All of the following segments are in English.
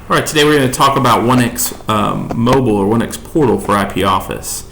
All right, today we're going to talk about 1X Mobile or 1X Portal for IP Office.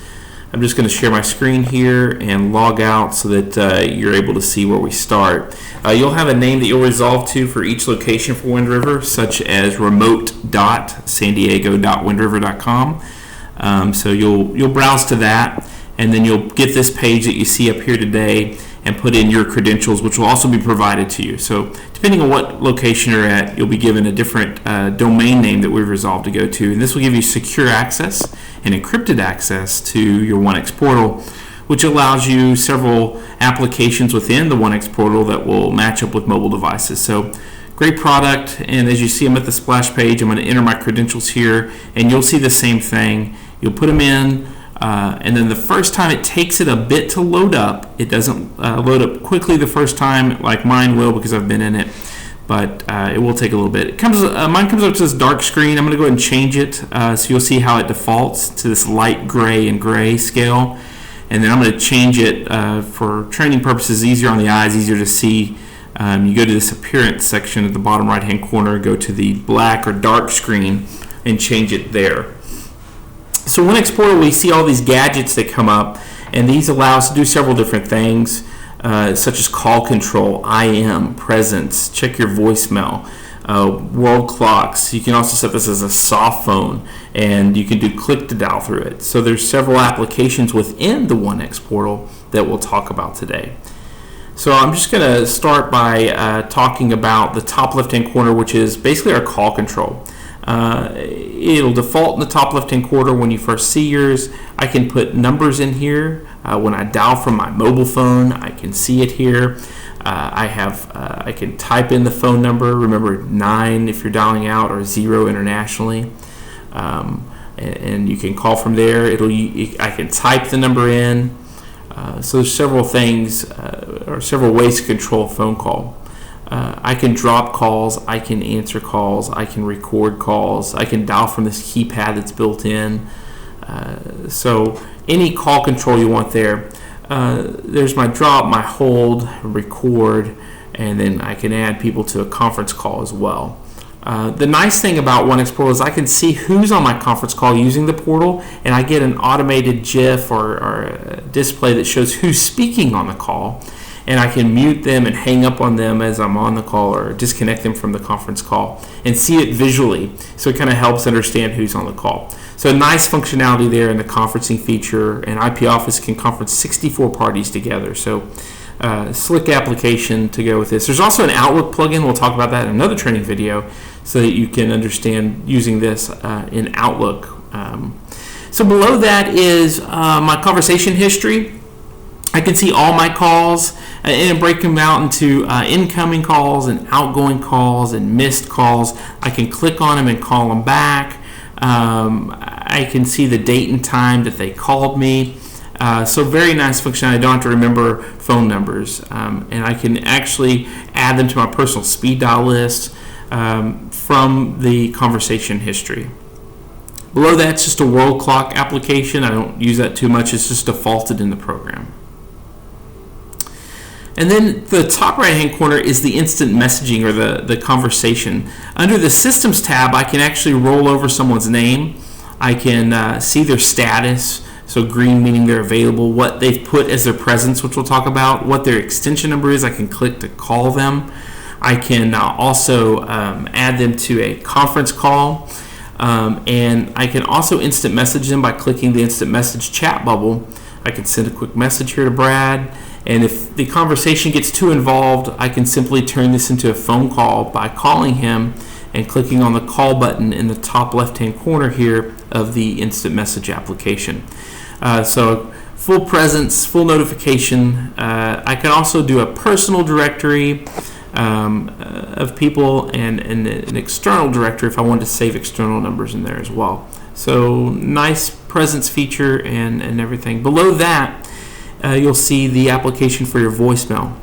I'm just going to share my screen here and log out so that you're able to see where we start. You'll have a name that you'll resolve to for each location for Wind River, such as remote.sandiego.windriver.com. So you'll browse to that, and then you'll get this page that you see up here today and put in your credentials, which will also be provided to you. So depending on what location you're at, you'll be given a different domain name that we've resolved to go to. And this will give you secure access and encrypted access to your 1X portal, which allows you several applications within the 1X portal that will match up with mobile devices. So great product. And as you see, I'm at the splash page. I'm going to enter my credentials here, and you'll see the same thing. You'll put them in. And then the first time it takes it a bit to load up. It doesn't load up quickly the first time like mine will because I've been in it, but it will take a little bit. Mine comes up to this dark screen. I'm going to go ahead and change it so you'll see how it defaults to this light gray and gray scale. And then I'm going to change it for training purposes, easier on the eyes, easier to see. You go to this appearance section at the bottom right hand corner, go to the black or dark screen and change it there. So 1X Portal, we see all these gadgets that come up, and these allow us to do several different things, such as call control, IM, presence, check your voicemail, world clocks. You can also set this as a soft phone, and you can do click to dial through it. So there's several applications within the 1X Portal that we'll talk about today. So I'm just going to start by talking about the top left-hand corner, which is basically our call control. It'll default in the top left-hand corner when you first see yours. I can put numbers in here. When I dial from my mobile phone, I can see it here. I can type in the phone number. Remember 9 if you're dialing out, or 0 internationally. And you can call from there. I can type the number in. So there's several things or several ways to control a phone call. I can drop calls, I can answer calls, I can record calls, I can dial from this keypad that's built in. So any call control you want there. There's my drop, my hold, record, and then I can add people to a conference call as well. The nice thing about 1X Portal is I can see who's on my conference call using the portal, and I get an automated GIF or a display that shows who's speaking on the call. And I can mute them and hang up on them as I'm on the call, or disconnect them from the conference call and see it visually. So it kind of helps understand who's on the call. So nice functionality there in the conferencing feature, and IP Office can conference 64 parties together. So slick application to go with this. There's also an Outlook plugin. We'll talk about that in another training video so that you can understand using this in Outlook. So below that is my conversation history. I can see all my calls and break them out into incoming calls and outgoing calls and missed calls. I can click on them and call them back. I can see the date and time that they called me. So very nice functionality. I don't have to remember phone numbers. And I can actually add them to my personal speed dial list from the conversation history. Below that's just a world clock application. I don't use that too much. It's just defaulted in the program. And then the top right-hand corner is the instant messaging, or the conversation. Under the Systems tab, I can actually roll over someone's name. I can see their status, so green meaning they're available, what they've put as their presence, which we'll talk about, what their extension number is. I can click to call them. I can also add them to a conference call. And I can also instant message them by clicking the instant message chat bubble. I can send a quick message here to Brad. And if the conversation gets too involved, I can simply turn this into a phone call by calling him and clicking on the call button in the top left-hand corner here of the instant message application. So full presence, full notification. I can also do a personal directory of people and an external directory if I wanted to save external numbers in there as well. So nice presence feature and everything. Below that, you'll see the application for your voicemail.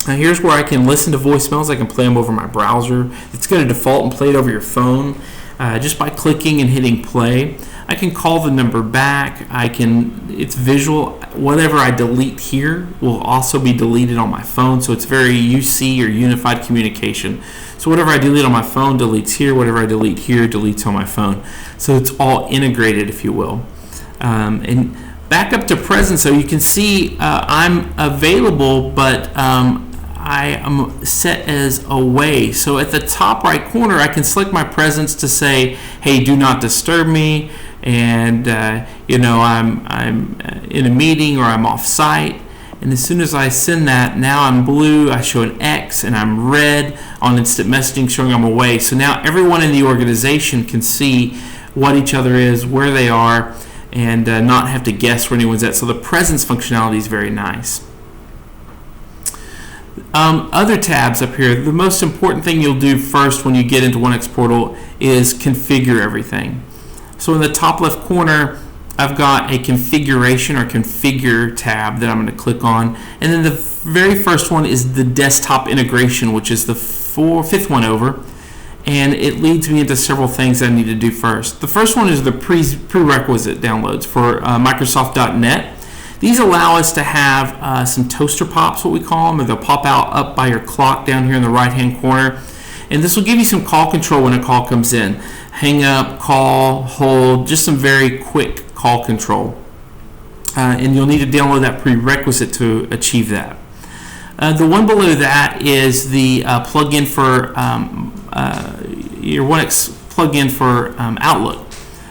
Now here's where I can listen to voicemails. I can play them over my browser. It's going to default and play it over your phone just by clicking and hitting play. I can call the number back. It's visual. Whatever I delete here will also be deleted on my phone. So it's very UC or unified communication. So whatever I delete on my phone deletes here. Whatever I delete here deletes on my phone. So it's all integrated, if you will. And back up to present, so you can see I'm available, but I am set as away. So at the top right corner, I can select my presence to say, hey, do not disturb me, and I'm in a meeting or I'm off site. And as soon as I send that, now I'm blue, I show an X, and I'm red on instant messaging showing I'm away. So now everyone in the organization can see what each other is, where they are, and not have to guess where anyone's at. So the presence functionality is very nice. Other tabs up here, the most important thing you'll do first when you get into OneX Portal is configure everything. So in the top left corner, I've got a configuration or configure tab that I'm going to click on. And then the very first one is the desktop integration, which is the fifth one over. And it leads me into several things I need to do first. The first one is the prerequisite downloads for Microsoft.NET. These allow us to have some toaster pops, what we call them, and they'll pop out up by your clock down here in the right-hand corner. And this will give you some call control when a call comes in. Hang up, call, hold, just some very quick call control. And you'll need to download that prerequisite to achieve that. The one below that is the plugin for your OneX plugin for Outlook.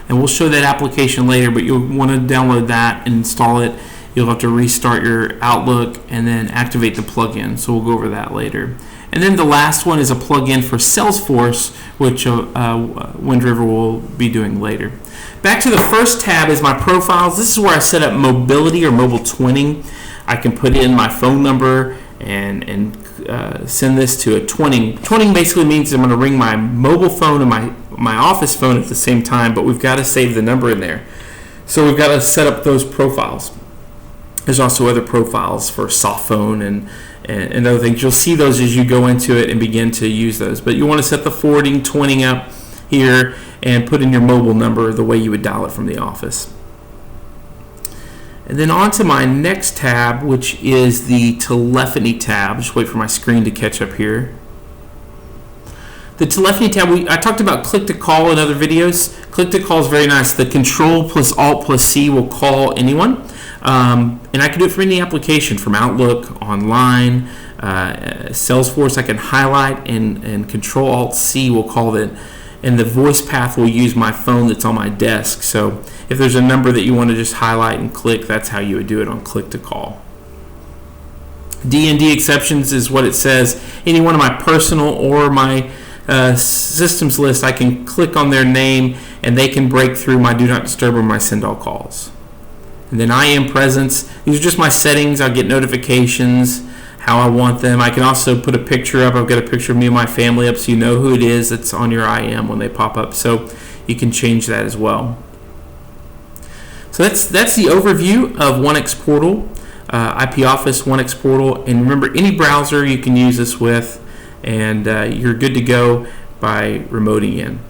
And we'll show that application later, but you'll want to download that and install it. You'll have to restart your Outlook and then activate the plugin. So we'll go over that later. And then the last one is a plugin for Salesforce, which Wind River will be doing later. Back to the first tab is my profiles. This is where I set up mobility or mobile twinning. I can put in my phone number and send this to a twinning. Twinning basically means I'm going to ring my mobile phone and my office phone at the same time, but we've got to save the number in there. So we've got to set up those profiles. There's also other profiles for soft phone and other things. You'll see those as you go into it and begin to use those. But you want to set the forwarding, twinning up here and put in your mobile number the way you would dial it from the office. And then on to my next tab, which is the telephony tab. Just wait for my screen to catch up here. The telephony tab, I talked about click to call in other videos. Click to call is very nice. The control plus alt plus C will call anyone. And I can do it for any application, from Outlook, online, Salesforce. I can highlight and control alt C will call it. And the voice path will use my phone that's on my desk. So if there's a number that you want to just highlight and click, that's how you would do it on click to call. D&D exceptions is what it says. Any one of my personal or my systems list, I can click on their name and they can break through my do not disturb or my send all calls. And then IM presence, these are just my settings. I'll get notifications, how I want them. I can also put a picture up. I've got a picture of me and my family up so you know who it is that's on your IM when they pop up. So you can change that as well. So that's the overview of OneX Portal, IP Office, OneX Portal. And remember, any browser you can use this with, and you're good to go by remoting in.